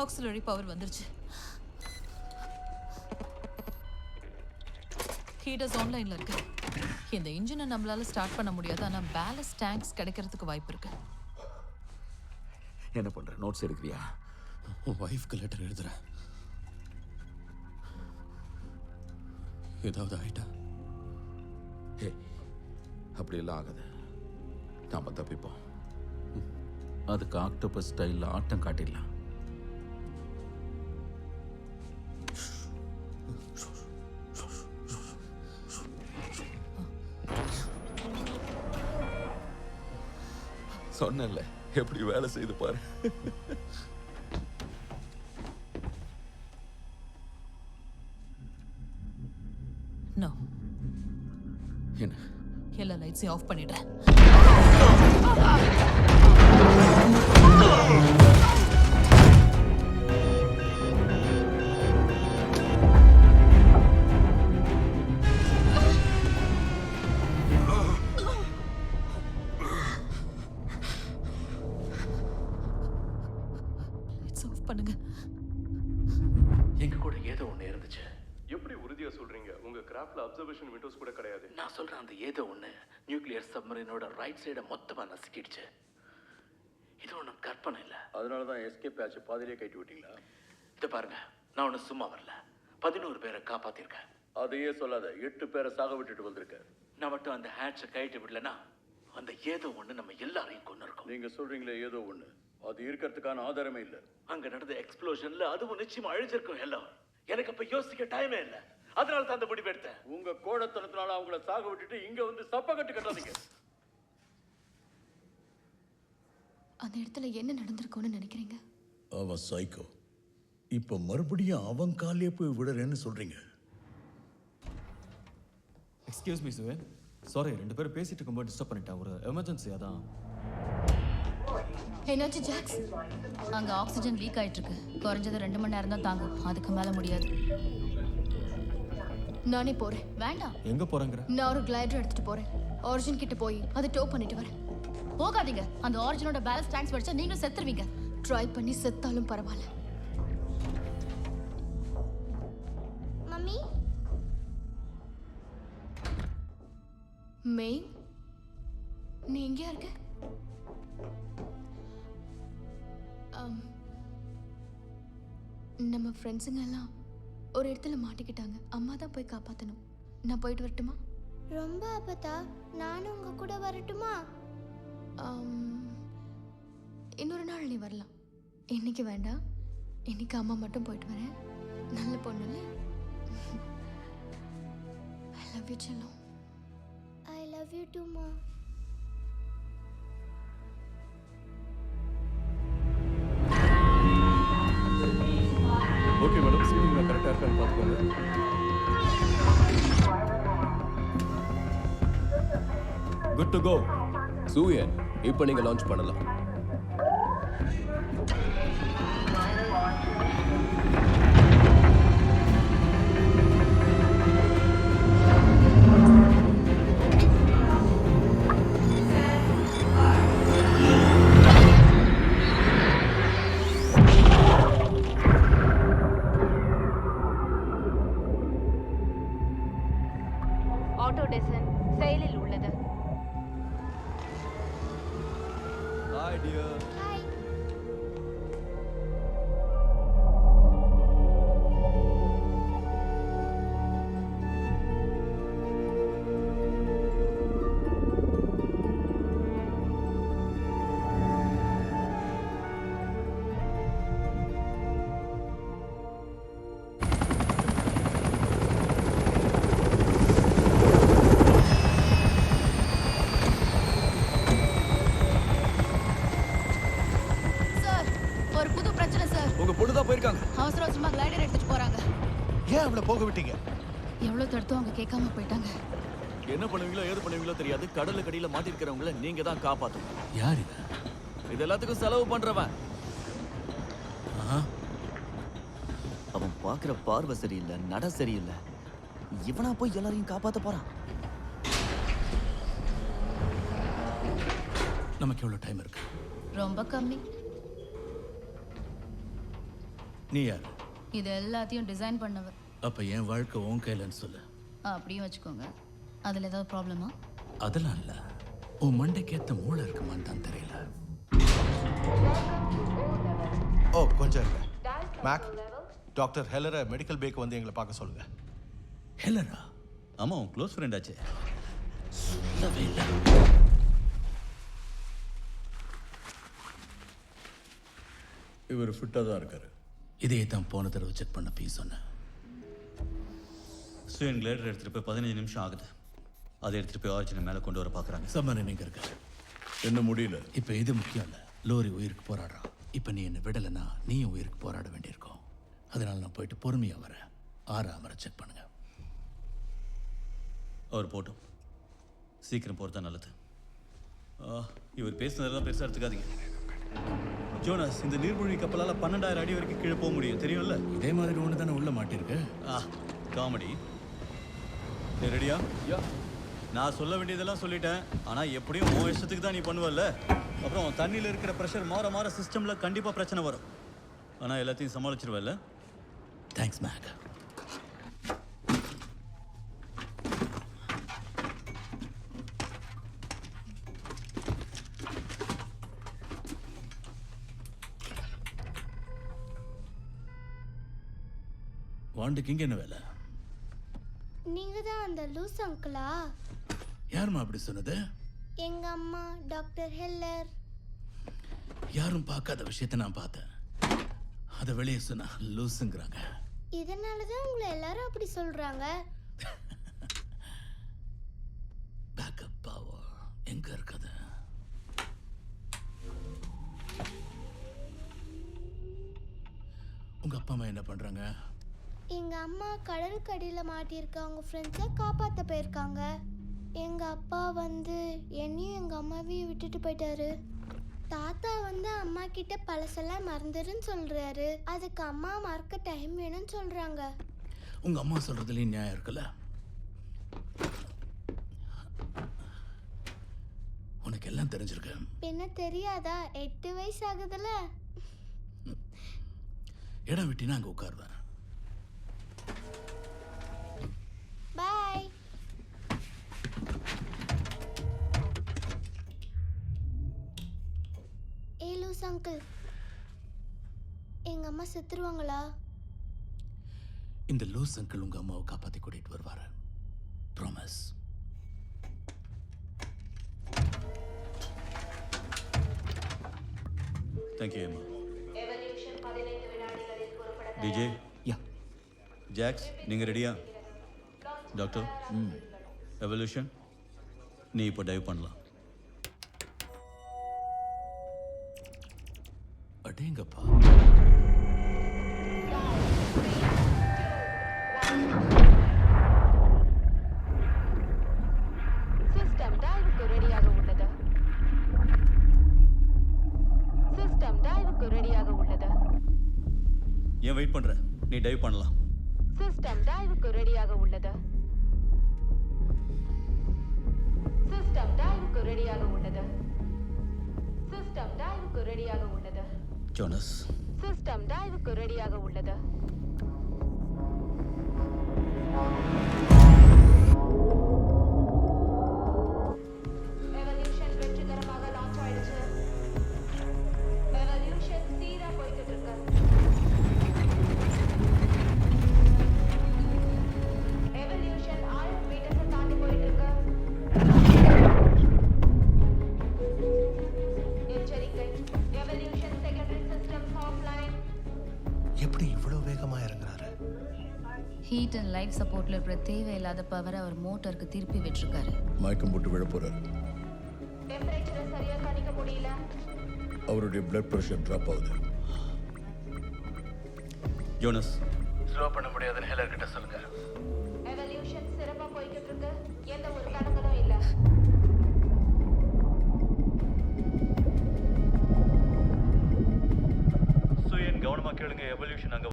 Auxiliary power வந்துருச்சு. Heaters ஆன்லைன்ல இருக்கு. இந்த இன்ஜினை நம்மளால ஸ்டார்ட் பண்ண முடியாது, ஆனா பேலஸ்ட் டேங்க்ஸ் கிடைக்கிறதுக்கு வாய்ப்பு இருக்கு. என்ன பண்ற? நோட்ஸ் எடுக்கிறியா? உன் ஒய்ஃப்க்கு லெட்டர் எழுதுறேன். ஏதாவது ஆயிட்டா? ஹே, அப்படியெல்லாம் ஆகாது. நாம தப்பிப்போம். அதுக்கு ஆக்டோபஸ் ஸ்டைலில் ஆட்டம் காட்டிடலாம். சொன்னேன்ல, எப்படி வேலை செய்து பாரு. நோ. என்ன? எல்லா லைட்ஸையும் ஆஃப் பண்ணிடுறேன். பண்ணுங்க. எங்க கூட ஏதோ ஒண்ணு இருந்துச்சு. எப்படி உறுதியா சொல்றீங்க? உங்க கிராஃப்ட்ல அப்சர்வேஷன் விண்டோஸ் கூட கிடையாது. நான் சொல்றேன், அந்த ஏதோ ஒண்ணு நியூக்ளியர் சப்மரீனோட ரைட் சைட மொத்தமா நசுக்கிடுச்சு. இது ஒன்றும் கற்பனை இல்லை. அதனாலதான் எஸ்கேப் ஆச்சு. பாதியிலே கைட்டு விட்டீங்களா? இதை பாருங்க, நான் ஒன்றும் சும்மா வரல. 11 பேரை காப்பாத்திருக்கேன். அதையே சொல்லாத, 8 பேரை சாக விட்டுட்டு வந்திருக்க. நான் மட்டும் அந்த ஹேட்சை கைட்டு விடலன்னா அந்த ஏதோ ஒண்ணு நம்ம எல்லாரையும் கொண்டு இருக்கோம். நீங்க சொல்றீங்களே ஏதோ ஒண்ணு, அது இருக்கிறதுக்கான ஆதாரமே இல்லை. அங்க நடந்த எக்ஸ்ப்ளோஷன்ல அதுவும் நிச்சயமா அழிஞ்சிருக்கும். எல்லாம் எனக்கு அப்ப யோசிக்க டைமே இல்லை. அதனால தான் அந்த முடிவு எடுத்தேன். உங்க கோடத்தனத்தினால அவங்கள சாக விட்டுட்டு இங்க வந்து சப்ப கட்டு கட்டாதீங்க. அந்த இடத்துல என்ன நடந்திருக்கும்னு நினைக்கிறீங்க? அவன் சைக்கோ. இப்ப மறுபடியும் அவன் காலே போய் விடுறேன்னு சொல்றீங்க. எக்ஸ்கியூஸ் மீ சுவேன், சாரி, 2 பேரும் பேசிட்டு இருக்கும்போது டிஸ்டர்ப் பண்ணிட்டேன். ஒரு எமர்ஜென்சி, அதான். என்னாச்சு ஜாக்ஸ்? அங்க ஆக்சிஜன் லீக் ஆயிட்டு இருக்கு. குறைஞ்சது 2 மணி நேரம் தான் தாங்கும், அதுக்கு மேல முடியாது. நானே போறேன். வேண்டாம். எங்க போறேங்கிற? நான் ஒரு கிளைடர் எடுத்துட்டு போறேன். ஆரிஜின் கிட்ட போய் அதை டோ பண்ணிட்டு வரேன். போகாதீங்க. அந்த ஆரிஜினோட பேலன்ஸ் டேங்க்ஸ் படிச்சா நீங்களும் செத்துருவீங்க. ட்ரை பண்ணி செத்தாலும் பரவாயில்ல. மம்மி, மே, நீ எங்கேயா இருக்க? நம்ம ஃப்ரெண்ட்ஸுங்க எல்லாம் ஒரு இடத்துல மாட்டிக்கிட்டாங்க. அம்மா தான் போய் காப்பாற்றணும். நான் போயிட்டு வரட்டுமா? ரொம்ப ஆபத்தா? நானும் உங்க கூட வரட்டுமா? இன்னொரு நாள் நீ வரலாம். இன்னைக்கு வேண்டாம். இன்னைக்கு அம்மா மட்டும் போயிட்டு வரேன். நல்ல பொண்ணு இல்லை? ஐ லவ் யூ செல்லம். ஐ லவ் யூ டூ மா. ஓகே மேடம், சீலிங்ல கரெக்டா இருக்கான்னு பாத்துக்கோங்க. Good to go. சூயன், இப்போ நீங்க லான்ச் பண்ணலாம். ஆட்டோடெசன் செயலில் உள்ளது. Hi dear. ஹாய். போயிருக்காங்க. அவசர அவசரமா கிளைடர் எடுத்துட்டு போறாங்க. ஏன் அவளை போக விட்டீங்க? எவ்வளவு தடுத்தோம், அவங்க கேட்காம போயிட்டாங்க. என்ன பண்ணுவீங்களோ ஏது பண்ணுவீங்களோ தெரியாது. கடலுக்கு அடியில மாட்டிருக்கிறவங்கள நீங்க தான் காப்பாத்தணும். யார் இது? இது எல்லாத்துக்கும் செலவு பண்றவன். அவன் பாக்குற பார்வை சரியில்லை, நட சரியில்லை. இவனா போய் எல்லாரையும் காப்பாத்த போறான். நமக்கு எவ்வளவு டைம் இருக்கு? ரொம்ப கம்மி. நீ யார்? இது எல்லாத்தையும் டிசைன் பண்ணவர். அப்ப என் வாழ்க்கை உன் கையிலன்னு சொல்லு. அப்படியும் வச்சுக்கோங்க. அதில் ஏதாவது ப்ராப்ளமா? அதெல்லாம் இல்ல, உன் மண்டைக்கு ஏத்த மூளை இருக்குமான்னு தான் தெரியல. ஓ கொஞ்சம் இருங்க. மேக், டாக்டர் ஹெல்லரை மெடிக்கல் பேக்கு வந்து எங்களை பார்க்க சொல்லுங்க. ஹெல்லரா? ஆமாம், உன் க்ளோஸ் ஃப்ரெண்ட் ஆச்சு. சொல்லவே இல்லை. இவர் ஃபிட்டாக தான் இருக்காரு. இதே தான் போன தடவை செக் பண்ண பீஸ் சொன்னேன். சுயன் கிளேடர் எடுத்துகிட்டு போய் 15 நிமிஷம் ஆகுது. அதை எடுத்துகிட்டு போய் ஆரிஜினை மேலே கொண்டு வர பார்க்குறாங்க. சம்மன் எங்க இருக்காரு? என்ன முடியல. இப்போ இது முக்கியம் இல்லை. லோரி உயிருக்கு போராடுறான். இப்போ நீ என்னை விடலைன்னா நீயும் உயிருக்கு போராட வேண்டியிருக்கும். அதனால நான் போயிட்டு பொறுமையாக வரேன். ஆறாமரை செக் பண்ணுங்க. அவர் போட்டோம். சீக்கிரம் போகிறது தான் நல்லது. இவர் பேசுனதெல்லாம் பெருசாக எடுத்துக்காதீங்க. ஜோனஸ், இந்த நீர்மூழ்கி கப்பலால் 12,000 அடி வரைக்கும் கீழே போக முடியும், தெரியும்ல? இதே மாதிரி ஒன்று தானே உள்ள மாட்டிருக்கு. காமெடி. நீ ரெடியா? நான் சொல்ல வேண்டியதெல்லாம் சொல்லிட்டேன். ஆனால் எப்படியும் உன் இஷ்டத்துக்கு தான் நீ பண்ணுவல்ல. அப்புறம் தண்ணியில் இருக்கிற ப்ரெஷர் மாற மாற சிஸ்டமில் கண்டிப்பாக பிரச்சனை வரும். ஆனால் எல்லாத்தையும் சமாளிச்சிருவல்ல? Thanks make. வாண்டுக்கு இங்கே என்ன வேலை? நீங்க தான் அந்த லூஸ் அங்கிளா? யாரும்மா அப்படி சொன்னது? எங்க அம்மா டாக்டர் ஹெல்லர். யாரும் பார்க்காத விஷயத்தை நான் பார்த்தேன். அதை வெளியே சொன்னா லூசுங்கிறாங்க. இதனால தான் உங்களை எல்லாரும் அப்படி சொல்றாங்க. பேக்கப் பவர் எங்க இருக்குது? உங்க அப்பா அம்மா என்ன பண்றாங்க? எங்க அம்மா கடலுக்கு அடியில மாட்டியிருக்க அவங்க ஃப்ரெண்ட்ஸை காப்பாற்ற போயிருக்காங்க. எங்க அப்பா வந்து என்னையும் எங்க அம்மாவையும் விட்டுட்டு போயிட்டாரு. தாத்தா வந்து அம்மா கிட்ட பழசெல்லாம் மறந்துருன்னு சொல்றாரு. அதுக்கு அம்மா மறக்க டைம் வேணும்னு சொல்றாங்க. உங்க அம்மா சொல்றதுலயும் நியாயம் இருக்குல்ல? உனக்கு எல்லாம் தெரிஞ்சிருக்கு. என்ன தெரியாதா? 8 வயசு ஆகுதுல. இடம் விட்டினா அங்க உட்காருவேன். பாய். ஏ லூஸ் அங்கிள், எங்க அம்மா செத்துருவாங்களா? இந்த லூஸ் அங்கிள் உங்க அம்மாவை காப்பாத்தி கூட்டிட்டு வருவாரு. ப்ராமிஸ். தேங்க்யூ அம்மா. டிஜே, ஜாக்ஸ், நீங்கள் ரெடியா? டாக்டர், எவல்யூஷன், நீ இப்போ டைவ் பண்ணலாம். அடேங்கப்பா. சிஸ்டம் டைவுக்கு ரெடியாக உள்ளது. சிஸ்டம் டைவுக்கு ரெடியாக உள்ளது. ஏன் வெயிட் பண்ற? நீ டைவ் பண்ணலாம். சிஸ்டம் டைவுக்கு ரெடியாக உள்ளது. சிஸ்டம் டைவுக்கு ரெடியாக உள்ளது. சிஸ்டம் டைவுக்கு ரெடியாக உள்ளது. ஜோனஸ், சிஸ்டம் டைவுக்கு ரெடியாக உள்ளது. எவல்யூஷன் வெற்றிகரமாக லான்ச் ஆயிடுச்சு. எவல்யூஷன் சீரா போயிட்டு இருக்கு. எவல்யூஷன் 1000 மீட்டர்ஸ் தாண்டி போயிட்டு இருக்கு. எச்சரிக்கை, எவல்யூஷன் செகண்டரி சிஸ்டம்ஸ் ஆஃப்லைன். எப்படி இவ்வளவு வேகமா இறங்குறாரு? ஹீட் அண்ட் லைஃப் சப்போர்ட்ல இருக்கிற தேவையில்லாத பவரை அவர் மோட்டருக்கு திருப்பி விட்டுருக்காரு. மயக்கம் போட்டு விழ போறாரு. டெம்பரேச்சரை சரியா கணிக்க முடியல. அவருடைய பிளட் பிரஷர் டிராப் ஆகுது. ஜோனஸ், ஸ்லோ பண்ண முடியாதுன்னு ஹெல்லர் கிட்ட சொல்லுங்க. எவல்யூஷன் சிறப்பா போயிட்டு இருக்கு. எந்த ஒரு தடங்களும் இல்ல. சுயன் கவனமா கேளுங்க. எவல்யூஷன் அங்க